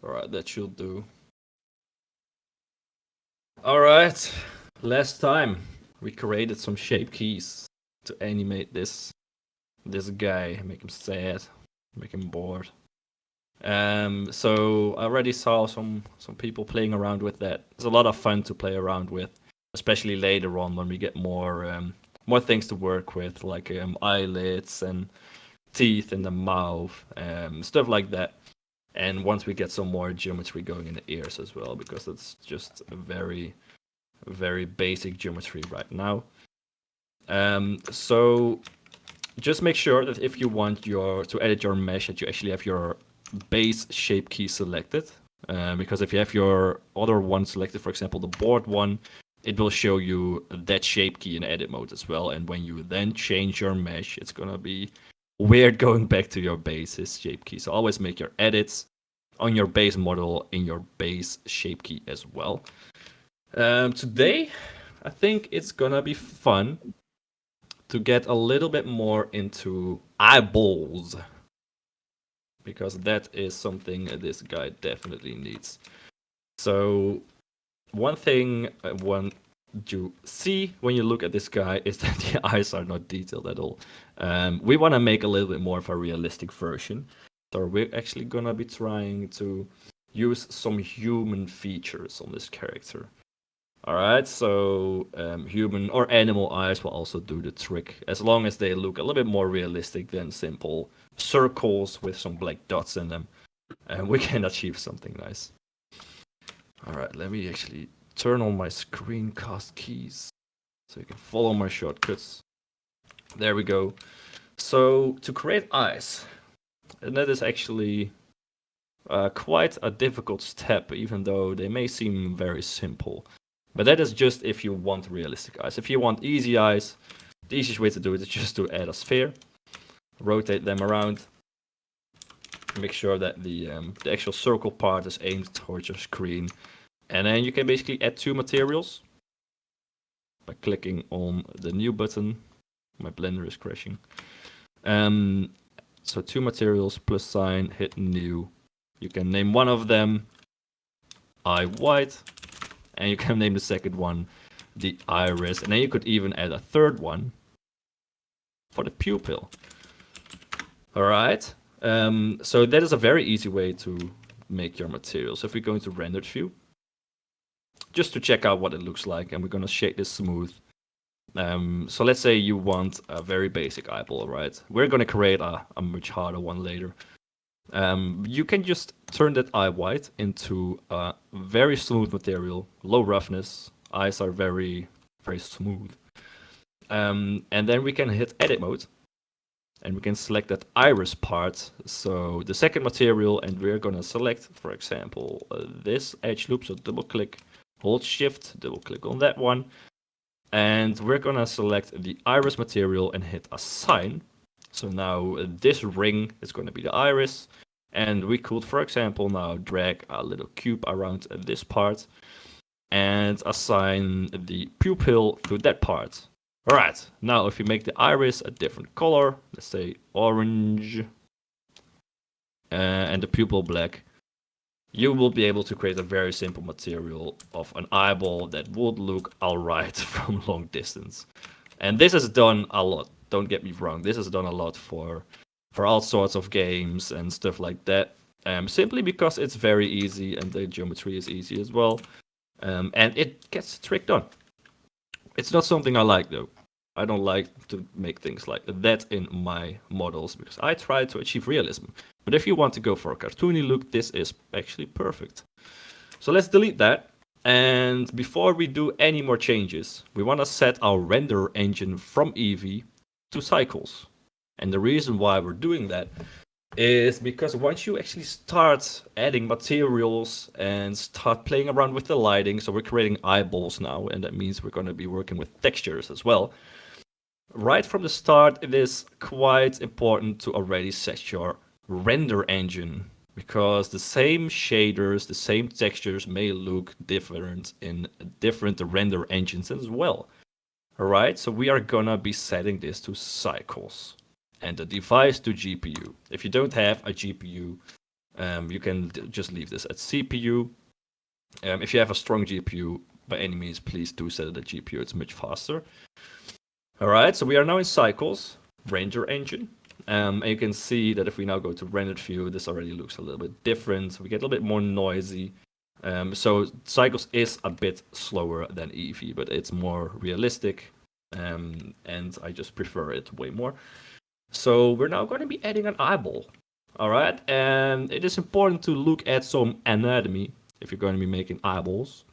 Alright, that should do. Alright, last time we created some shape keys to animate this guy, make him sad, make him bored. So I already saw some people playing around with that. It's a lot of fun to play around with, especially later on when we get more things to work with, like eyelids and teeth in the mouth, stuff like that. And once we get some more geometry going in the ears as well, because it's just a very basic geometry right now. So just make sure that if you want to edit your mesh, that you actually have your base shape key selected. Because if you have your other one selected, for example, the board one, it will show you that shape key in edit mode as well. And when you then change your mesh, it's gonna be weird going back to your base's shape key. So always make your edits on your base model in your base shape key as well. Today, I think it's gonna be fun to get a little bit more into eyeballs, because that is something this guy definitely needs. So one thing I want you see when you look at this guy is that the eyes are not detailed at all. We want to make a little bit more of a realistic version. So we're actually gonna be trying to use some human features on this character. Alright, so human or animal eyes will also do the trick, as long as they look a little bit more realistic than simple circles with some black dots in them. And we can achieve something nice. Alright, let me actually turn on my screencast keys so you can follow my shortcuts. There we go. So to create eyes, and that is actually quite a difficult step, even though they may seem very simple. But that is just if you want realistic eyes. If you want easy eyes, the easiest way to do it is just to add a sphere, rotate them around, make sure that the actual circle part is aimed towards your screen, and then you can basically add two materials by clicking on the new button. My blender is crashing. So two materials, plus sign, hit new. You can name one of them eye white, and you can name the second one the iris, and then you could even add a third one for the pupil. Alright, so that is a very easy way to make your material. So if we go into rendered view, just to check out what it looks like, and we're going to shade this smooth. So let's say you want a very basic eyeball, right? We're going to create a much harder one later. You can just turn that eye white into a very smooth material, low roughness. Eyes are very smooth. And then we can hit edit mode, and we can select that iris part. So the second material, and we're gonna select, for example, this edge loop. So double click, hold shift, double click on that one. And we're gonna select the iris material and hit assign. So now this ring is gonna be the iris. And we could, for example, now drag a little cube around this part and assign the pupil to that part. Alright, now if we make the iris a different color, let's say orange, and the pupil black, you will be able to create a very simple material of an eyeball that would look alright from long distance. And this is done a lot, don't get me wrong, this is done a lot for all sorts of games and stuff like that. Simply because it's very easy and the geometry is easy as well. And it gets the trick done. It's not something I like though. I don't like to make things like that in my models because I try to achieve realism. But if you want to go for a cartoony look, this is actually perfect. So let's delete that. And before we do any more changes, we want to set our render engine from Eevee to cycles. And the reason why we're doing that is because once you actually start adding materials and start playing around with the lighting, so we're creating eyeballs now, and that means we're going to be working with textures as well. Right from the start, it is quite important to already set your render engine, because the same shaders, the same textures may look different in different render engines as well. Alright, so we are gonna be setting this to cycles and the device to GPU. If you don't have a GPU, You can just leave this at CPU. If you have a strong GPU, by any means, please do set it at GPU. It's much faster. All right, so we are now in cycles, render engine. And you can see that if we now go to rendered view, this already looks a little bit different. We get a little bit more noisy. So cycles is a bit slower than Eevee, but it's more realistic. And I just prefer it way more. So we're now going to be adding an eyeball. All right, and it is important to look at some anatomy if you're going to be making eyeballs.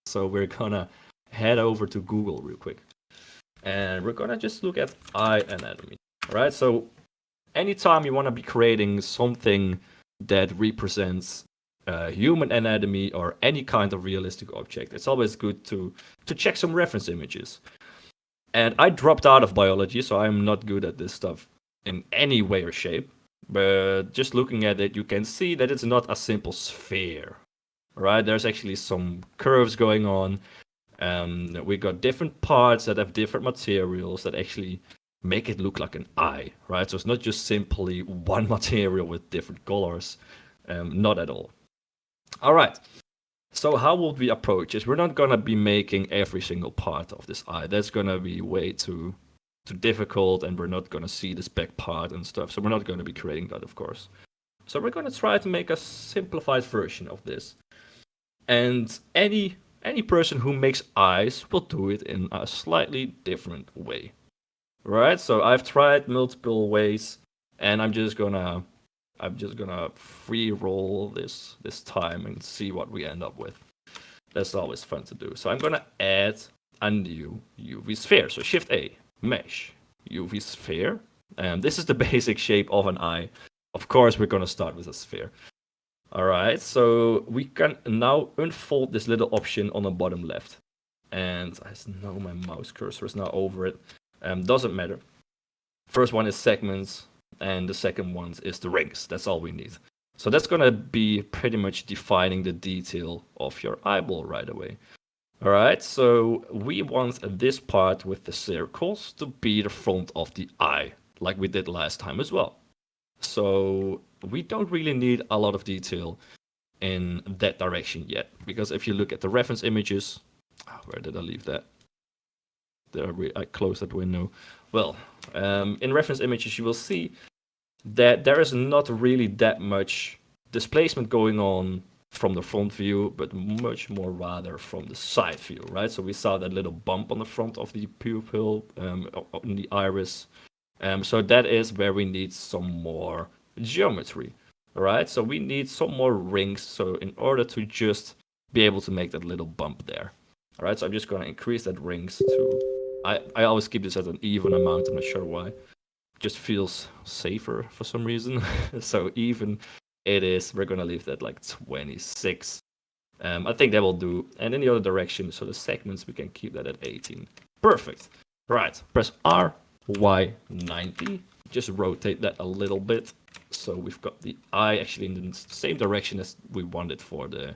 So we're gonna head over to Google real quick. And we're gonna just look at eye anatomy. All right, so anytime you want to be creating something that represents human anatomy or any kind of realistic object, it's always good to check some reference images. And I dropped out of biology, so I'm not good at this stuff in any way or shape. But just looking at it, you can see that it's not a simple sphere. Right? There's actually some curves going on. We got different parts that have different materials that actually make it look like an eye, right? So it's not just simply one material with different colors. Not at all. All right. So how would we approach this? We're not gonna be making every single part of this eye. That's gonna be way too difficult, and we're not gonna see this back part and stuff. So we're not gonna be creating that, of course. So we're gonna try to make a simplified version of this. And any person who makes eyes will do it in a slightly different way, right? So I've tried multiple ways, and I'm just gonna free roll this time and see what we end up with. That's always fun to do. So I'm gonna add a new UV sphere. So Shift A, Mesh, UV sphere. And this is the basic shape of an eye. Of course, we're gonna start with a sphere. All right, so we can now unfold this little option on the bottom left. And I know my mouse cursor is now over it. Doesn't matter. First one is segments, and the second one is the rings. That's all we need. So that's going to be pretty much defining the detail of your eyeball right away. All right, so we want this part with the circles to be the front of the eye, like we did last time as well. So we don't really need a lot of detail in that direction yet, because if you look at the reference images, where did I leave that? There, I closed that window. Well, in reference images, you will see that there is not really that much displacement going on from the front view, but much more rather from the side view, right? So we saw that little bump on the front of the pupil, in the iris. So that is where we need some more geometry, right? So we need some more rings, so in order to just be able to make that little bump there. All right, so I'm just going to increase that rings to... I always keep this at an even amount, I'm not sure why. Just feels safer for some reason. So even it is, we're going to leave that like 26. I think that will do. And in the other direction, so the segments, we can keep that at 18. Perfect. Right, press R, Y, 90. Just rotate that a little bit. So we've got the eye actually in the same direction as we wanted for the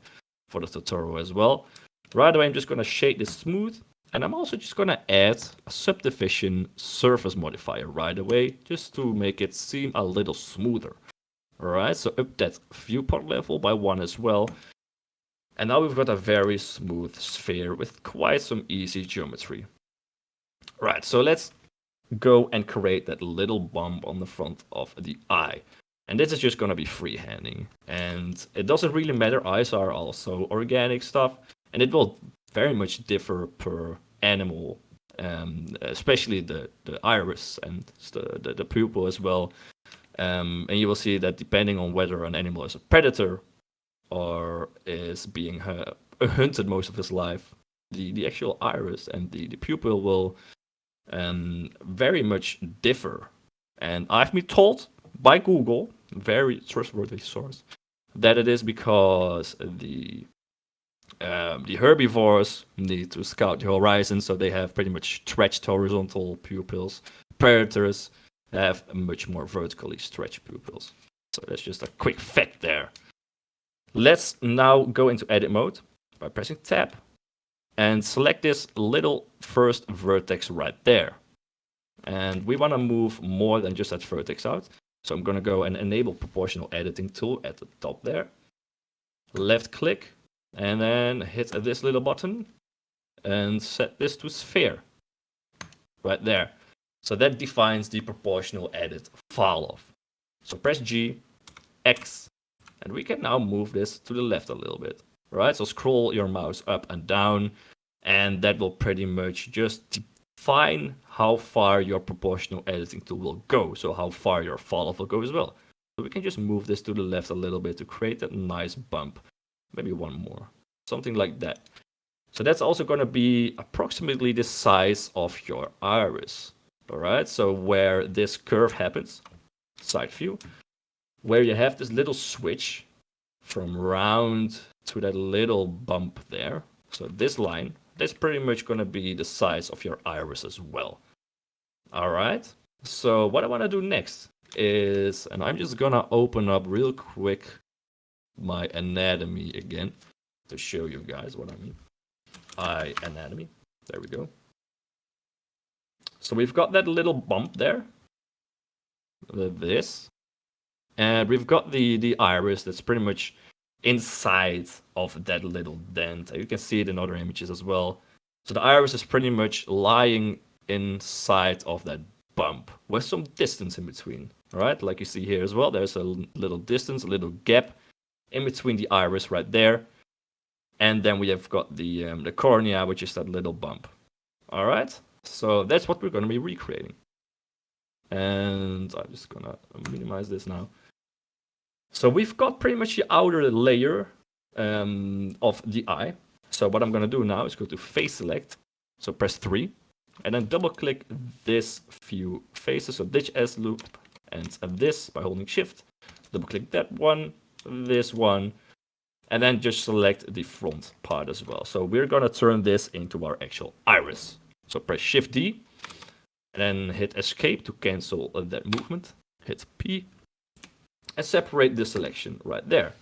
Totoro as well. Right away, I'm just going to shade this smooth. And I'm also just going to add a subdivision surface modifier right away, just to make it seem a little smoother. Alright, so up that viewport level by 1 as well. And now we've got a very smooth sphere with quite some easy geometry. Right, so let's go and create that little bump on the front of the eye. And this is just going to be freehanding. And it doesn't really matter, eyes are also organic stuff. And it will very much differ per animal, especially the iris and the pupil as well. And you will see that depending on whether an animal is a predator or is being hunted most of his life, the actual iris and the pupil will very much differ. And I've been told by Google, very trustworthy source, that it is because the herbivores need to scout the horizon, so they have pretty much stretched horizontal pupils. Predators have much more vertically stretched pupils. So that's just a quick fact there. Let's now go into edit mode by pressing tab and select this little first vertex right there. And we want to move more than just that vertex out. So I'm going to go and enable proportional editing tool at the top there. Left click, and then hit this little button and set this to sphere. Right there. So that defines the proportional edit fall off. So press G, X, and we can now move this to the left a little bit. Right? So scroll your mouse up and down, and that will pretty much just define how far your proportional editing tool will go. So how far your fall off will go as well. So we can just move this to the left a little bit to create that nice bump. Maybe one more. Something like that. So that's also going to be approximately the size of your iris. All right, so where this curve happens, side view, where you have this little switch from round to that little bump there. So this line, that's pretty much going to be the size of your iris as well. All right, so what I want to do next is, and I'm just going to open up real quick my anatomy again to show you guys what I mean. Eye anatomy. There we go. So we've got that little bump there. This. And we've got the iris that's pretty much inside of that little dent. You can see it in other images as well. So the iris is pretty much lying inside of that bump with some distance in between. All right, like you see here as well. There's a little distance, a little gap in between the iris right there. And then we have got the cornea, which is that little bump. All right, so that's what we're going to be recreating. And I'm just going to minimize this now. So we've got pretty much the outer layer of the eye. So what I'm going to do now is go to face select. So press 3. And then double click this few faces. So ditch S loop and this by holding shift. Double click that one, this one. And then just select the front part as well. So we're going to turn this into our actual iris. So press Shift D. And then hit Escape to cancel that movement. Hit P. And separate the selection right there.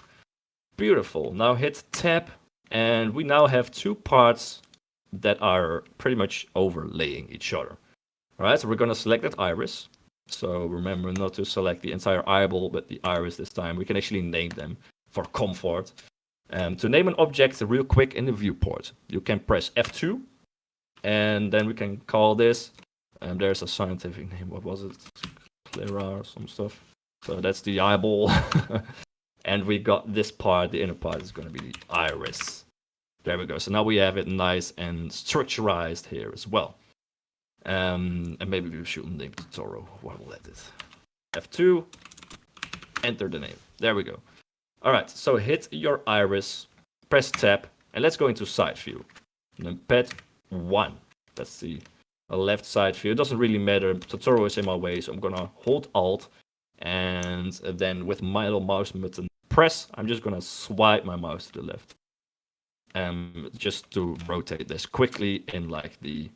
Beautiful. Now hit Tab. And we now have two parts that are pretty much overlaying each other. All right, so we're going to select that iris. So remember not to select the entire eyeball, but the iris this time. We can actually name them for comfort. To name an object real quick in the viewport, you can press F2, and then we can call this, there's a scientific name, what was it? Sclera or some stuff. So that's the eyeball. And we got this part, the inner part is going to be the iris. There we go. So now we have it nice and structurized here as well. And maybe we should name Totoro. What will that is? F2, enter the name. There we go. All right, so hit your iris, press tab, and let's go into side view. And then pet 1. That's the left side view. It doesn't really matter. Totoro is in my way, so I'm gonna hold Alt, and then with my little mouse button press, I'm just gonna swipe my mouse to the left. Just to rotate this quickly in like the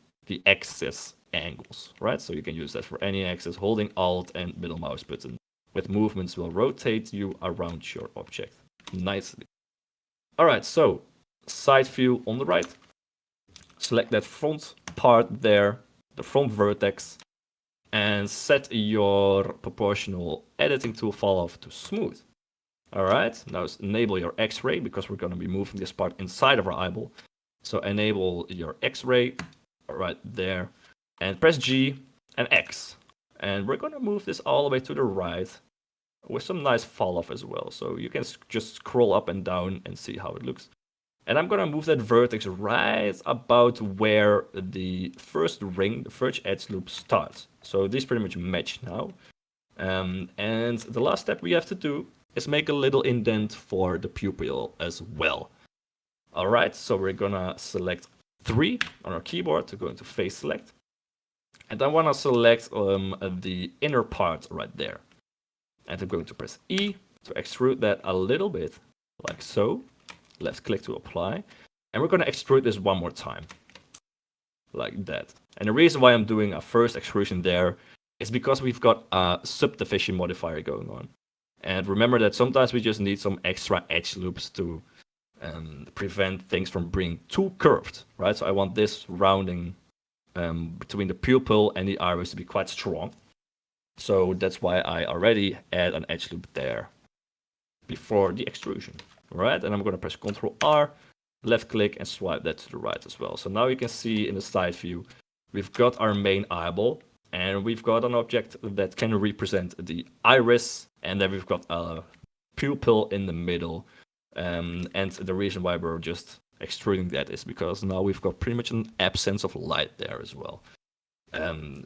axis angles, right? So you can use that for any axis. Holding Alt and middle mouse button with movements will rotate you around your object nicely. All right, so side view on the right. Select that front part there, the front vertex, and set your proportional editing tool fall off to smooth. All right, now enable your X-ray because we're going to be moving this part inside of our eyeball. So enable your X-ray right there, and press G and X. And we're going to move this all the way to the right with some nice fall off as well. So you can just scroll up and down and see how it looks. And I'm going to move that vertex right about where the first ring, the first edge loop starts. So these pretty much match now. And the last step we have to do is make a little indent for the pupil as well. All right, so we're going to select 3 on our keyboard to go into face select. And I want to select the inner part right there. And I'm going to press E to extrude that a little bit, like so. Left click to apply. And we're going to extrude this one more time, like that. And the reason why I'm doing a first extrusion there is because we've got a subdivision modifier going on. And remember that sometimes we just need some extra edge loops to prevent things from being too curved, right? So I want this rounding between the pupil and the iris to be quite strong. So that's why I already add an edge loop there before the extrusion. Right, and I'm going to press Ctrl R, left click, and swipe that to the right as well. So now you can see in the side view, we've got our main eyeball, and we've got an object that can represent the iris, and then we've got a pupil in the middle. And the reason why we're just extruding that is because now we've got pretty much an absence of light there as well.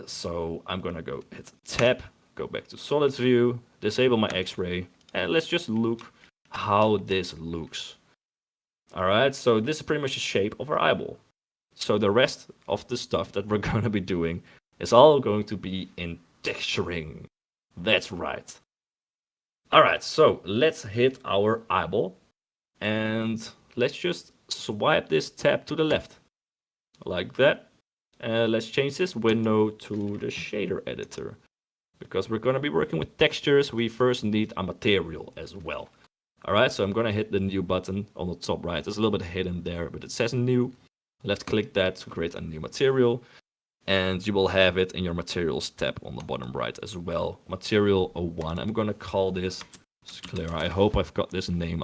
So I'm gonna go hit tab, go back to solid view, disable my X-ray, and let's just look how this looks. Alright, so this is pretty much the shape of our eyeball. So the rest of the stuff that we're gonna be doing is all going to be in texturing. That's right. Alright, so let's hit our eyeball and let's just swipe this tab to the left. Like that. Let's change this window to the shader editor. Because we're going to be working with textures, we first need a material as well. Alright, so I'm going to hit the new button on the top right. It's a little bit hidden there, but it says new. Left click that to create a new material. And you will have it in your materials tab on the bottom right as well. Material 01. I'm going to call this Sclera. I hope I've got this name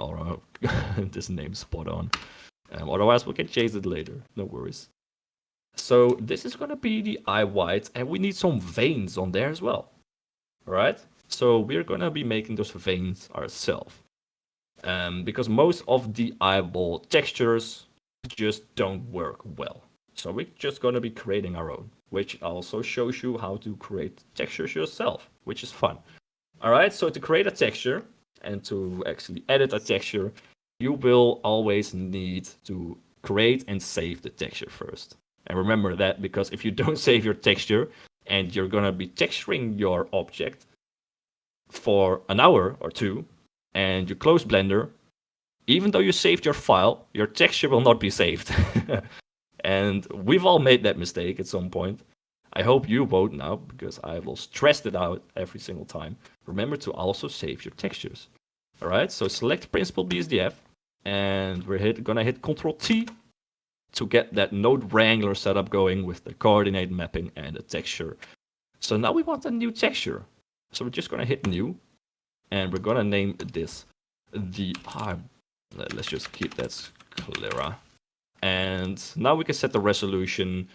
this name spot on. Otherwise we can change it later, no worries. So this is going to be the eye white, and we need some veins on there as well. Alright, so we're going to be making those veins ourselves. Because most of the eyeball textures just don't work well. So we're just going to be creating our own, which also shows you how to create textures yourself, which is fun. Alright, so to create a texture and to actually edit a texture, you will always need to create and save the texture first. And remember that, because if you don't save your texture and you're going to be texturing your object for an hour or two and you close Blender, even though you saved your file, your texture will not be saved. And we've all made that mistake at some point. I hope you won't now, because I will stress it out every single time. Remember to also save your textures. Alright, so select Principled BSDF, and we're gonna hit Ctrl T to get that node wrangler setup going with the coordinate mapping and the texture. So now we want a new texture. So we're just gonna hit new, and we're gonna name this the let's just keep that Sclera. And now we can set the resolution.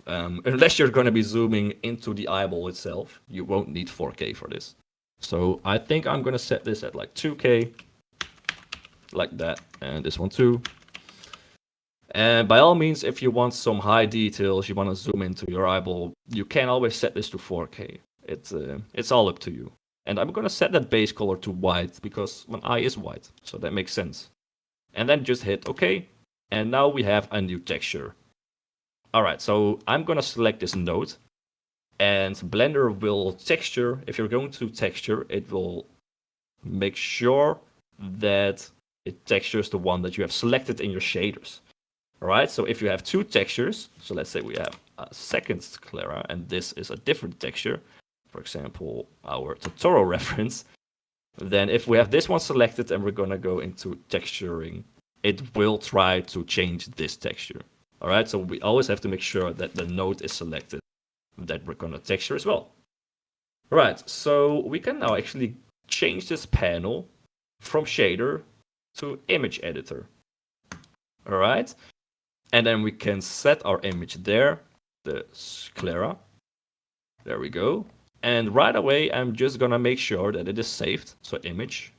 Unless you're going to be zooming into the eyeball itself, you won't need 4K for this. So I think I'm going to set this at like 2K, like that, and this one too. And by all means, if you want some high details, you want to zoom into your eyeball, you can always set this to 4K. It's all up to you. And I'm going to set that base color to white, because my eye is white, so that makes sense. And then just hit OK. And now we have a new texture. Alright, so I'm gonna select this node. And Blender will texture. If you're going to texture, it will make sure that it textures the one that you have selected in your shaders. Alright, so if you have two textures, so let's say we have a second Sclera, and this is a different texture, for example, our Totoro reference, then if we have this one selected and we're gonna go into texturing, it will try to change this texture. Alright, so we always have to make sure that the node is selected that we're gonna texture as well. Right, so we can now actually change this panel from shader to image editor. Alright, and then we can set our image there, the Sclera. There we go. And right away, I'm just gonna make sure that it is saved. So image,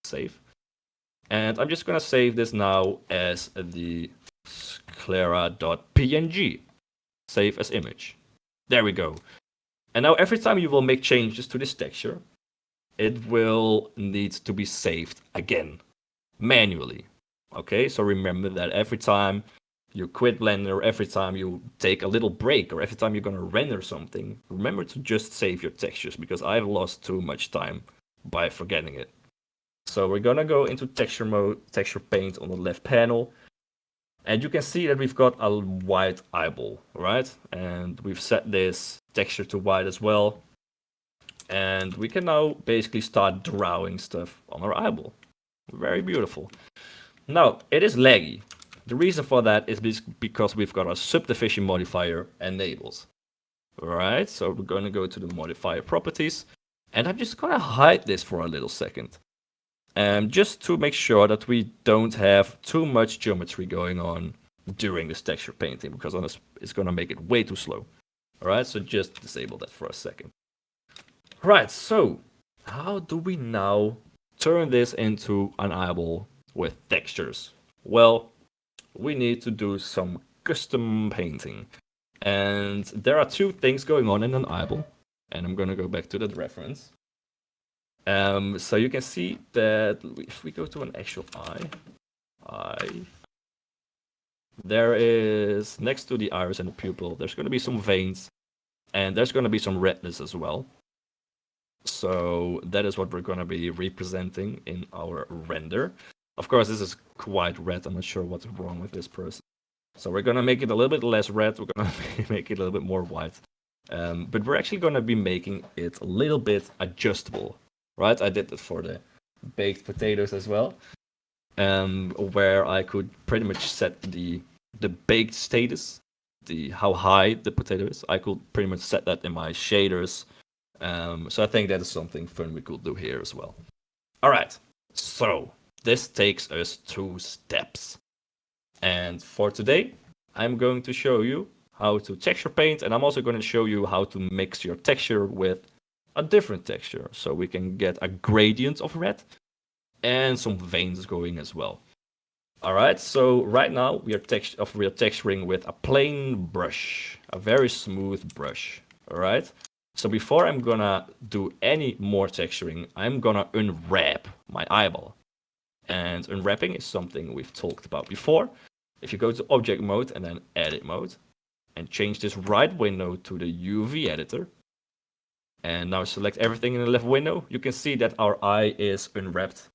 save. And I'm just going to save this now as the Sclera.png. Save as image. There we go. And now every time you will make changes to this texture, it will need to be saved again, manually. Okay, so remember that every time you quit Blender, every time you take a little break, or every time you're going to render something, remember to just save your textures, because I've lost too much time by forgetting it. So we're gonna go into texture mode, texture paint on the left panel. And you can see that we've got a white eyeball, right? And we've set this texture to white as well. And we can now basically start drawing stuff on our eyeball. Very beautiful. Now, it is laggy. The reason for that is because we've got our subdivision modifier enabled. Alright, so we're gonna go to the modifier properties. And I'm just gonna hide this for a little second. Just to make sure that we don't have too much geometry going on during this texture painting, because it's gonna make it way too slow. Alright, so just disable that for a second. Right, so how do we now turn this into an eyeball with textures? Well, we need to do some custom painting. And there are two things going on in an eyeball. And I'm going to go back to that reference. So you can see that if we go to an actual eye, there is, next to the iris and the pupil, there's going to be some veins. And there's going to be some redness as well. So that is what we're going to be representing in our render. Of course, this is quite red. I'm not sure what's wrong with this person. So we're going to make it a little bit less red. We're going to make it a little bit more white. But we're actually going to be making it a little bit adjustable, right? I did that for the baked potatoes as well, where I could pretty much set the baked status, how high the potato is. I could pretty much set that in my shaders. So I think that is something fun we could do here as well. All right, so this takes us 2 steps. And for today, I'm going to show you how to texture paint, and I'm also going to show you how to mix your texture with a different texture, so we can get a gradient of red and some veins going as well. All right, so right now we are texturing with a plain brush, a very smooth brush. All right. So before I'm gonna do any more texturing, I'm gonna unwrap my eyeball. And unwrapping is something we've talked about before. If you go to object mode and then edit mode, and change this right window to the UV editor, and now select everything in the left window, you can see that our eye is unwrapped.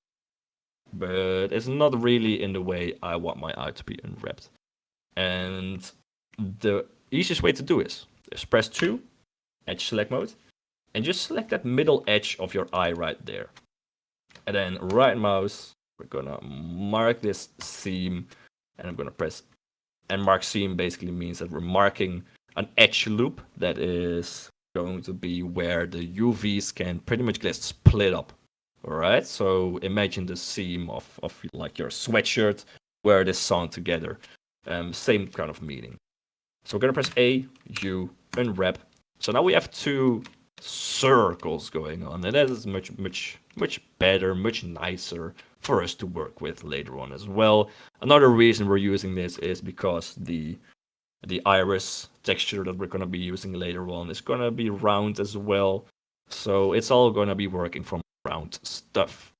But it's not really in the way I want my eye to be unwrapped. And the easiest way to do is press 2, edge select mode, and just select that middle edge of your eye right there. And then right mouse, we're gonna mark this seam, and I'm gonna press, and mark seam basically means that we're marking an edge loop that is going to be where the UVs can pretty much get split up. All right, so imagine the seam of like your sweatshirt where it is sewn together. Same kind of meaning. So we're gonna press A, U, unwrap. So now we have 2 circles going on, and that is much better, much nicer for us to work with later on as well. Another reason we're using this is because the iris texture that we're gonna be using later on is gonna be round as well. So it's all gonna be working from round stuff.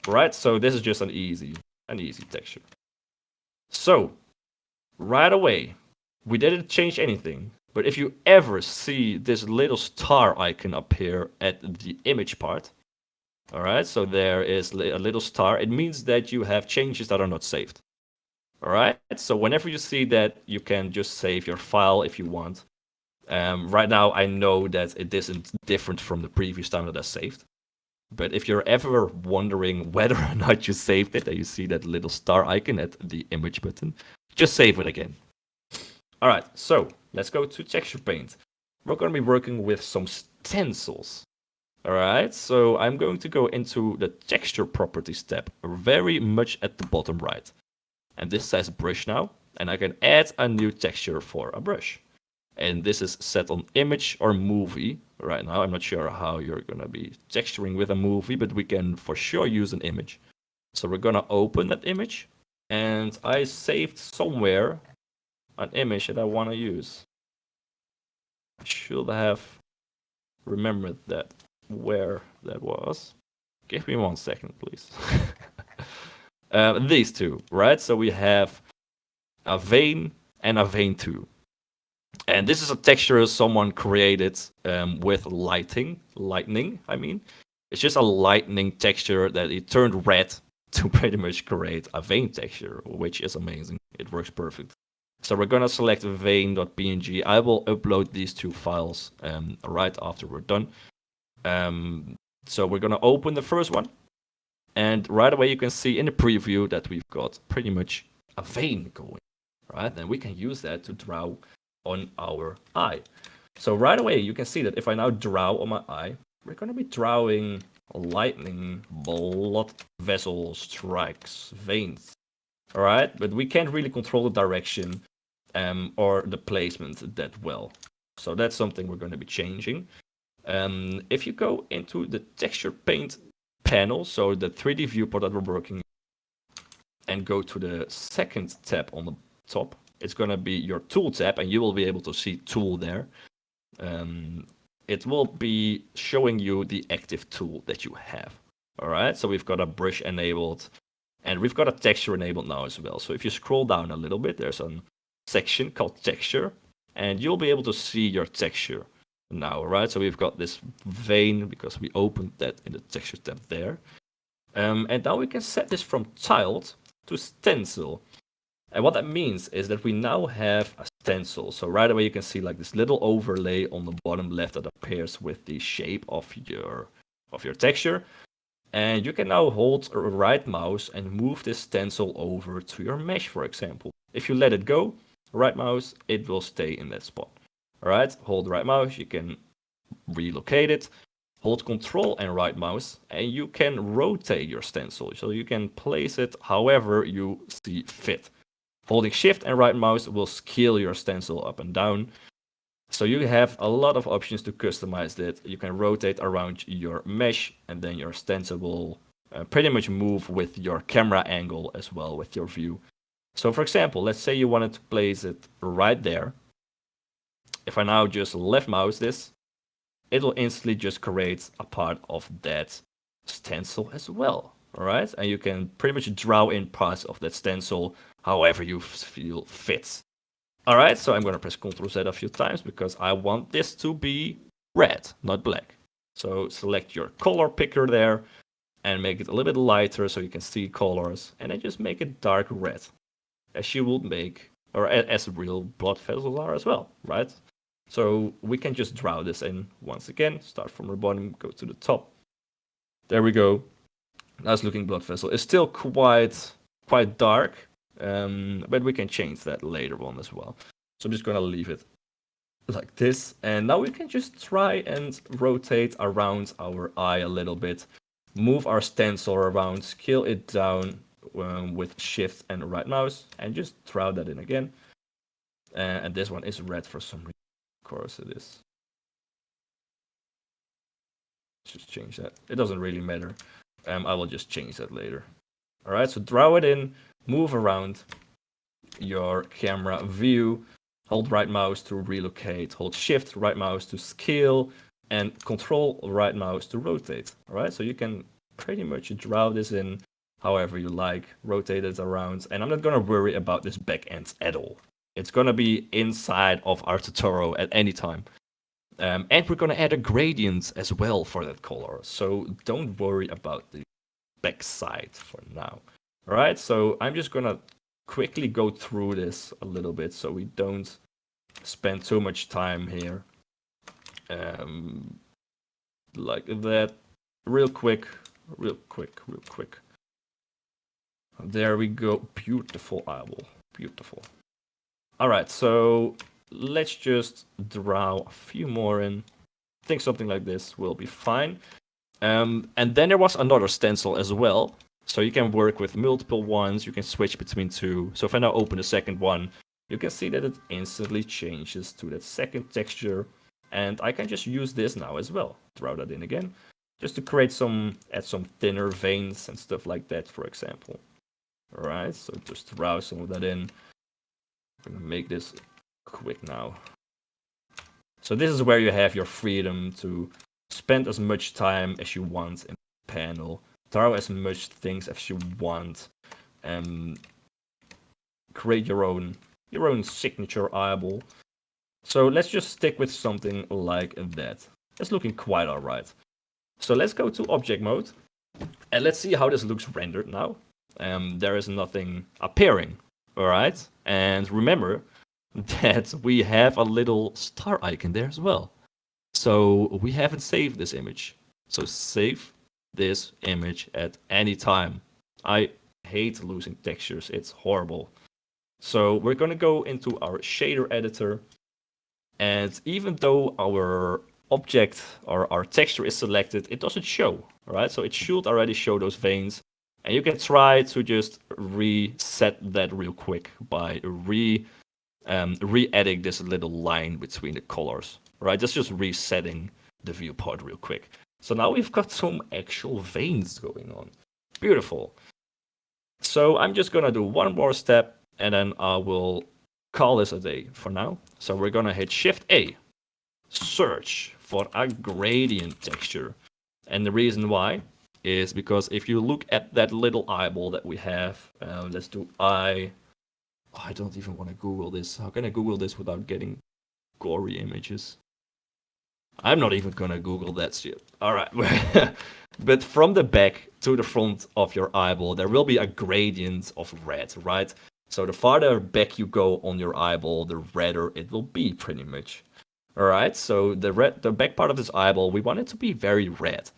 Right? So this is just an easy texture. So right away, we didn't change anything. But if you ever see this little star icon appear at the image part, all right, so there is a little star, it means that you have changes that are not saved. All right, so whenever you see that, you can just save your file if you want. Right now, I know that it isn't different from the previous time that I saved. But if you're ever wondering whether or not you saved it, and you see that little star icon at the image button, just save it again. All right, so let's go to texture paint. We're going to be working with some stencils. All right, so I'm going to go into the texture properties tab, very much at the bottom right. And this says brush now, and I can add a new texture for a brush. And this is set on image or movie right now. I'm not sure how you're going to be texturing with a movie, but we can for sure use an image. So we're going to open that image, and I saved somewhere an image that I want to use. I should have remembered that where that was. Give me 1 second, please. These 2, right? So we have a vein and a vein 2. And this is a texture someone created with lightning, I mean. It's just a lightning texture that it turned red to pretty much create a vein texture, which is amazing. It works perfect. So we're going to select vein.png. I will upload these 2 files right after we're done. So we're going to open the first one. And right away you can see in the preview that we've got pretty much a vein going. Right? And we can use that to draw on our eye. So right away you can see that if I now draw on my eye, we're going to be drawing lightning, blood vessel strikes, veins. All right, but we can't really control the direction or the placement that well. So that's something we're going to be changing. If you go into the texture paint panel, so the 3D viewport that we're working, and go to the second tab on the top, it's going to be your tool tab, and you will be able to see tool there. It will be showing you the active tool that you have. All right, so we've got a brush enabled, and we've got a texture enabled now as well. So if you scroll down a little bit, there's a section called texture, and you'll be able to see your texture now, right? So we've got this vein because we opened that in the texture tab there. And now we can set this from tiled to stencil. And what that means is that we now have a stencil. So right away you can see like this little overlay on the bottom left that appears with the shape of your texture. And you can now hold a right mouse and move this stencil over to your mesh, for example. If you let it go, right mouse, it will stay in that spot. All right, hold right mouse, you can relocate it. Hold Control and right mouse, and you can rotate your stencil. So you can place it however you see fit. Holding Shift and right mouse will scale your stencil up and down. So you have a lot of options to customize it. You can rotate around your mesh, and then your stencil will pretty much move with your camera angle as well with your view. So for example, let's say you wanted to place it right there. If I now just left mouse this, it will instantly just create a part of that stencil as well. All right, and you can pretty much draw in parts of that stencil however you feel fits. All right, so I'm going to press Ctrl Z a few times because I want this to be red, not black. So select your color picker there and make it a little bit lighter so you can see colors, and then just make it dark red, as you would make, or as real blood vessels are as well, right? So we can just draw this in once again, start from the bottom, go to the top. There we go. Nice looking blood vessel. It's still quite dark, but we can change that later on as well. So I'm just gonna leave it like this. And now we can just try and rotate around our eye a little bit, move our stencil around, scale it down with Shift and right mouse, and just draw that in again. And this one is red for some reason. Of course it is. Just change that. It doesn't really matter. I will just change that later. All right, so draw it in, move around your camera view, hold right mouse to relocate, hold Shift right mouse to scale, and Control right mouse to rotate. All right, so you can pretty much draw this in however you like, rotate it around, and I'm not gonna worry about this back end at all. It's gonna be inside of our Totoro at any time. And we're going to add a gradient as well for that color. So don't worry about the backside for now. All right, so I'm just going to quickly go through this a little bit so we don't spend too much time here. Like that. Real quick. There we go. Beautiful eyeball. Beautiful. All right, so let's just draw a few more in. I think something like this will be fine. And then there was another stencil as well. So you can work with multiple ones. You can switch between two. So if I now open the second one, you can see that it instantly changes to that second texture. And I can just use this now as well. Draw that in again. Just to create add some thinner veins and stuff like that, for example. All right, so just draw some of that in. I'm gonna make this quick now. So this is where you have your freedom to spend as much time as you want in the panel, draw as much things as you want, and create your own signature eyeball. So let's just stick with something like that. It's looking quite alright. So let's go to object mode and let's see how this looks rendered now. There is nothing appearing, alright? And remember that we have a little star icon there as well. So we haven't saved this image. So save this image at any time. I hate losing textures, it's horrible. So we're gonna go into our shader editor, and even though our object or our texture is selected, it doesn't show, right? So it should already show those veins. And you can try to just reset that real quick by re-adding this little line between the colors, right? That's just resetting the viewport real quick. So now we've got some actual veins going on. Beautiful. So I'm just gonna do one more step and then I will call this a day for now. So we're gonna hit Shift A, search for a gradient texture. And the reason why is because if you look at that little eyeball that we have, let's do eye. Oh, I don't even want to Google this. How can I Google this without getting gory images? I'm not even gonna Google that shit. All right, but from the back to the front of your eyeball, there will be a gradient of red, right? So the farther back you go on your eyeball, the redder it will be, pretty much. All right, so the back part of this eyeball, we want it to be very red,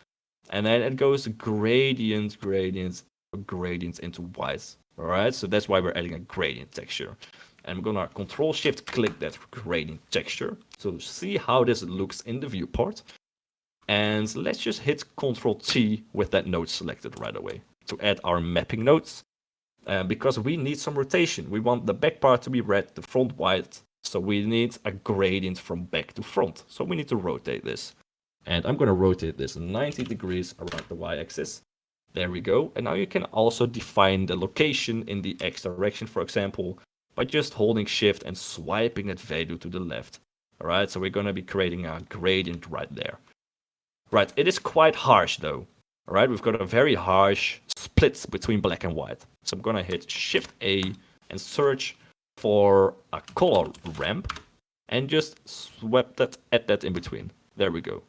and then it goes gradient, gradient into white. All right, so that's why we're adding a gradient texture. And I'm gonna Control Shift click that gradient texture to see how this looks in the viewport. And let's just hit Control T with that node selected right away to add our mapping nodes. Because we need some rotation. We want the back part to be red, the front white. So we need a gradient from back to front. So we need to rotate this. And I'm gonna rotate this 90 degrees around the y-axis. There we go. And now you can also define the location in the x direction, for example, by just holding Shift and swiping that value to the left. All right, so we're going to be creating a gradient right there. Right, it is quite harsh though. All right, we've got a very harsh split between black and white. So I'm going to hit Shift A and search for a color ramp and just swap that, add that in between. There we go.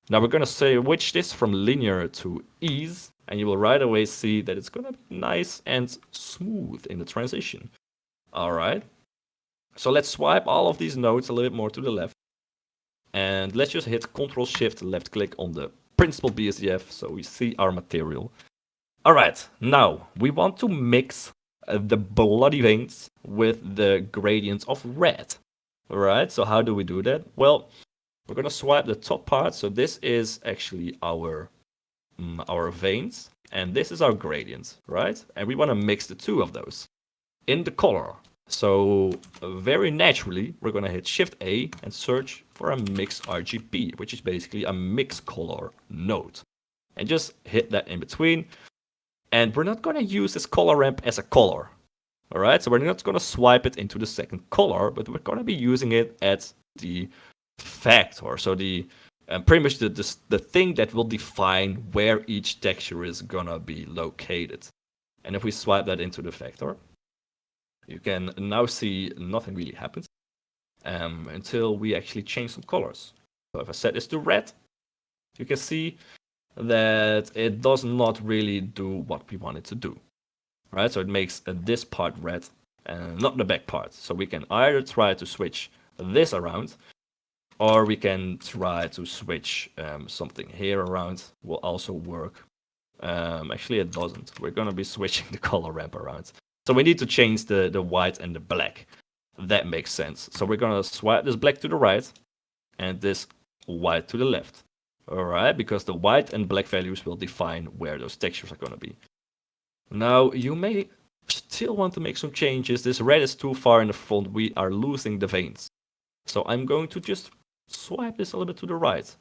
Now we're going to switch this from linear to ease, and you will right away see that it's going to be nice and smooth in the transition. All right. So let's swipe all of these nodes a little bit more to the left. And let's just hit Control Shift left click on the principal BSDF so we see our material. All right. Now we want to mix the bloody veins with the gradients of red. All right. So how do we do that? Well, we're going to swipe the top part. So this is actually our veins. And this is our gradient, right? And we want to mix the two of those in the color. So very naturally, we're going to hit Shift A and search for a mix RGB, which is basically a mix color node. And just hit that in between. And we're not going to use this color ramp as a color. All right, so we're not going to swipe it into the second color, but we're going to be using it as the factor. So the pretty much the thing that will define where each texture is going to be located. And if we swipe that into the factor, you can now see nothing really happens until we actually change some colors. So if I set this to red, you can see that it does not really do what we want it to do. Right? So it makes this part red and not the back part. So we can either try to switch this around, or we can try to switch something here around. Will also work. Actually, it doesn't. We're going to be switching the color ramp around. So we need to change the white and the black. That makes sense. So we're going to swipe this black to the right and this white to the left. All right, because the white and black values will define where those textures are going to be. Now, you may still want to make some changes. This red is too far in the front. We are losing the veins. So I'm going to just swipe this a little bit to the right,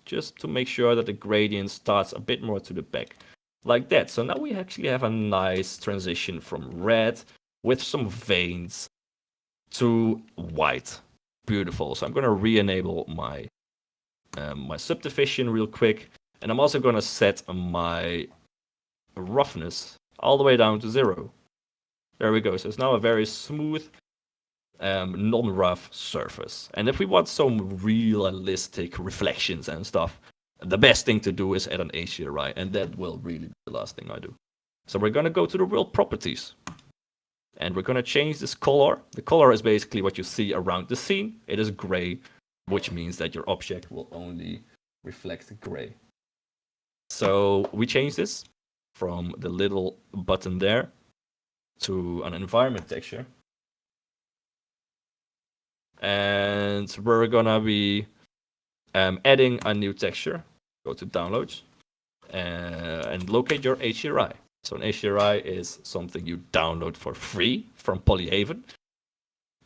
just to make sure that the gradient starts a bit more to the back. Like that. So now we actually have a nice transition from red with some veins to white. Beautiful. So I'm going to re-enable my my subdivision real quick. And I'm also going to set my roughness all the way down to 0. There we go. So it's now a very smooth, non-rough surface. And if we want some realistic reflections and stuff, the best thing to do is add an HDRI, and that will really be the last thing I do. So we're going to go to the world properties. And we're going to change this color. The color is basically what you see around the scene. It is gray, which means that your object will only reflect gray. So we change this from the little button there to an environment texture. And we're going to be Adding a new texture, go to downloads and locate your HDRI. So an HDRI is something you download for free from Polyhaven.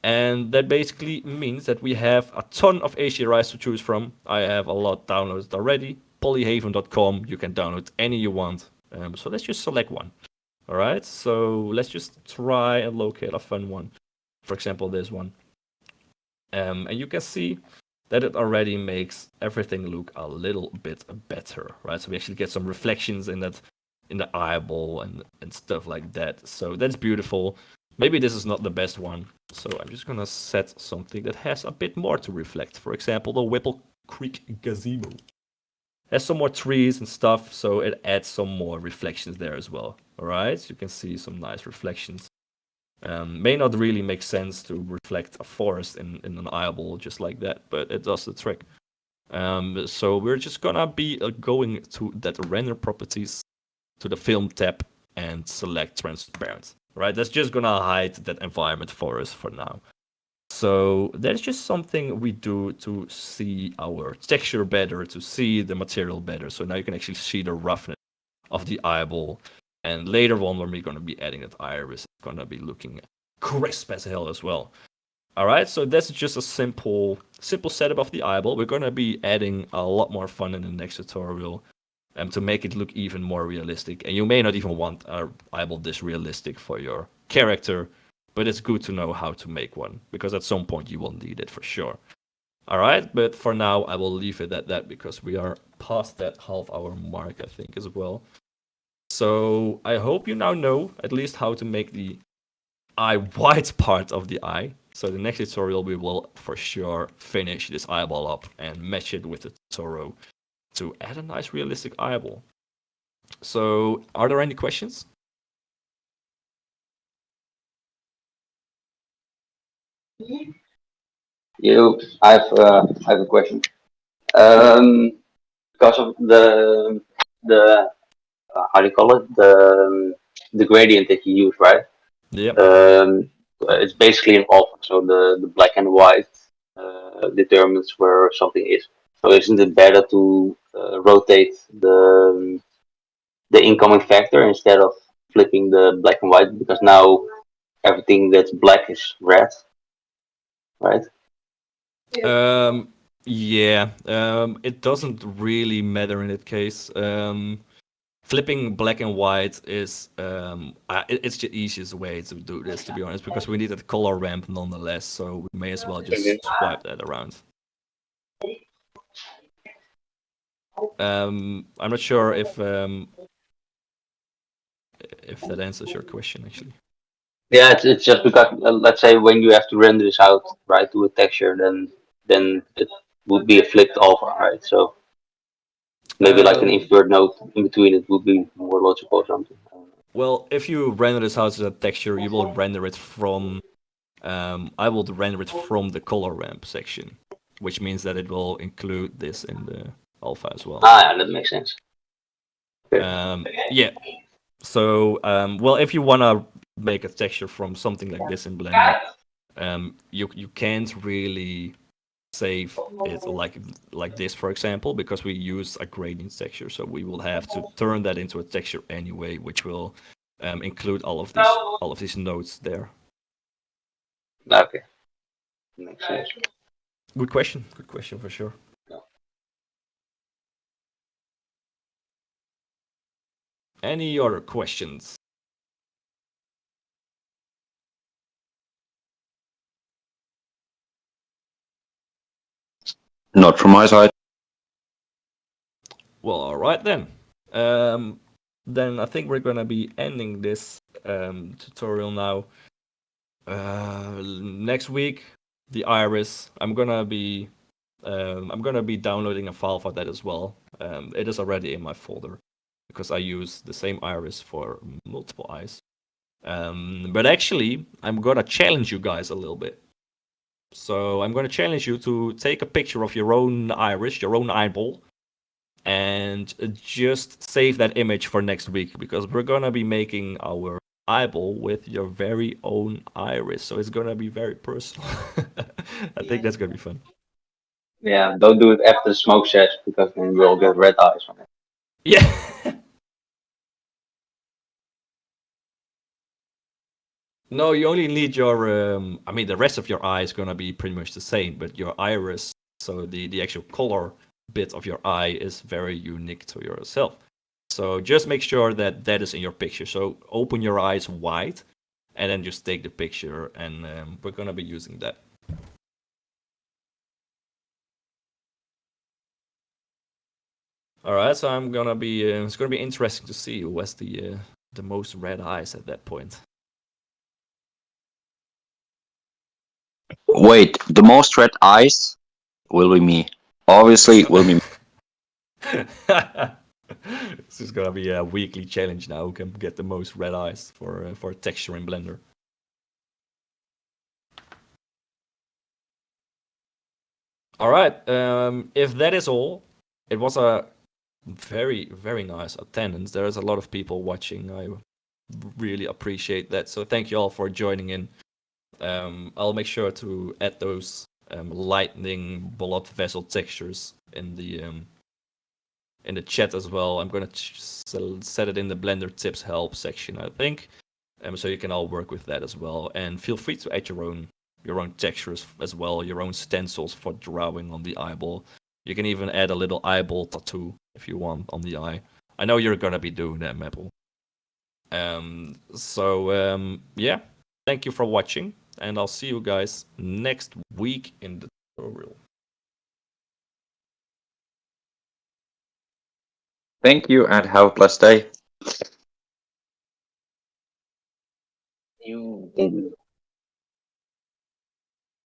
And that basically means that we have a ton of HDRIs to choose from. I have a lot downloaded already. Polyhaven.com, you can download any you want. So let's just select one. All right, so let's just try and locate a fun one. For example, this one. And you can see that it already makes everything look a little bit better, right? So we actually get some reflections in the eyeball and stuff like that. So that's beautiful. Maybe this is not the best one. So I'm just gonna set something that has a bit more to reflect. For example, the Whipple Creek Gazebo has some more trees and stuff, so it adds some more reflections there as well. All right, so you can see some nice reflections. May not really make sense to reflect a forest in an eyeball just like that, but it does the trick. So we're just gonna be going to that render properties, to the film tab, and select transparent. Right, that's just gonna hide that environment for us for now. So that's just something we do to see our texture better, to see the material better. So now you can actually see the roughness of the eyeball. And later on, when we're going to be adding that iris, it's going to be looking crisp as hell as well. All right, so that's just a simple setup of the eyeball. We're going to be adding a lot more fun in the next tutorial to make it look even more realistic. And you may not even want an eyeball this realistic for your character, but it's good to know how to make one, because at some point you will need it for sure. All right, but for now I will leave it at that because we are past that half-hour mark, I think, as well. So I hope you now know at least how to make the eye white part of the eye. So the next tutorial we will for sure finish this eyeball up and match it with the Totoro to add a nice realistic eyeball. So are there any questions? I have a question. Because of the how do you call it, the gradient that you use, right? Yep. Um, it's basically an alpha, so the black and white determines where something is. So isn't it better to rotate the incoming factor instead of flipping the black and white, because now everything that's black is red, right? Um, yeah. It doesn't really matter in that case. Flipping black and white is it's the easiest way to do this, to be honest, because we need a color ramp nonetheless. So we may as well just swipe that around. I'm not sure if that answers your question actually. Yeah, it's just because let's say when you have to render this out right to a texture, then it would be a flipped alpha, right? So maybe like an Um, invert node in between it would be more logical or something. well, if you render this out as a texture, you will render it from. I will render it from the color ramp section, which means that it will include this in the alpha as well. Ah, yeah, that makes sense. Okay. Yeah. So, well, if you wanna make a texture from something like this in Blender, you can't really save it like this, for example, because we use a gradient texture. So we will have to turn that into a texture anyway, which will include all of these nodes there. Okay, makes sense. Good question. Good question for sure. Any other questions? Not from my side. Well, all right then. Um, then I think we're gonna be ending this tutorial now. Next week, the iris. I'm gonna be downloading a file for that as well. It is already in my folder because I use the same iris for multiple eyes. But actually, I'm gonna challenge you guys a little bit. So I'm gonna challenge you to take a picture of your own iris, your own eyeball, and just save that image for next week because we're gonna be making our eyeball with your very own iris. So it's gonna be very personal. I think that's gonna be fun. Yeah, don't do it after the smoke session because then you will get red eyes from it. Yeah. No, you only need your. I mean, the rest of your eye is gonna be pretty much the same, but your iris, so the actual color bit of your eye, is very unique to yourself. So just make sure that that is in your picture. So open your eyes wide, and then just take the picture, and we're gonna be using that. All right. So I'm gonna be. It's gonna be interesting to see who has the most red eyes at that point. Wait, the most red eyes will be me. Obviously, will be me. This is gonna be a weekly challenge now. Who can get the most red eyes for texture in Blender? All right. If that is all, it was a very nice attendance. There's a lot of people watching. I really appreciate that. So thank you all for joining in. I'll make sure to add those lightning blood vessel textures in the chat as well. I'm gonna set it in the Blender tips help section, I think, so you can all work with that as well. And feel free to add your own textures as well, your own stencils for drawing on the eyeball. You can even add a little eyeball tattoo if you want on the eye. I know you're gonna be doing that, Maple. Yeah, thank you for watching, and I'll see you guys next week in the tutorial. Thank you and have a blessed day. You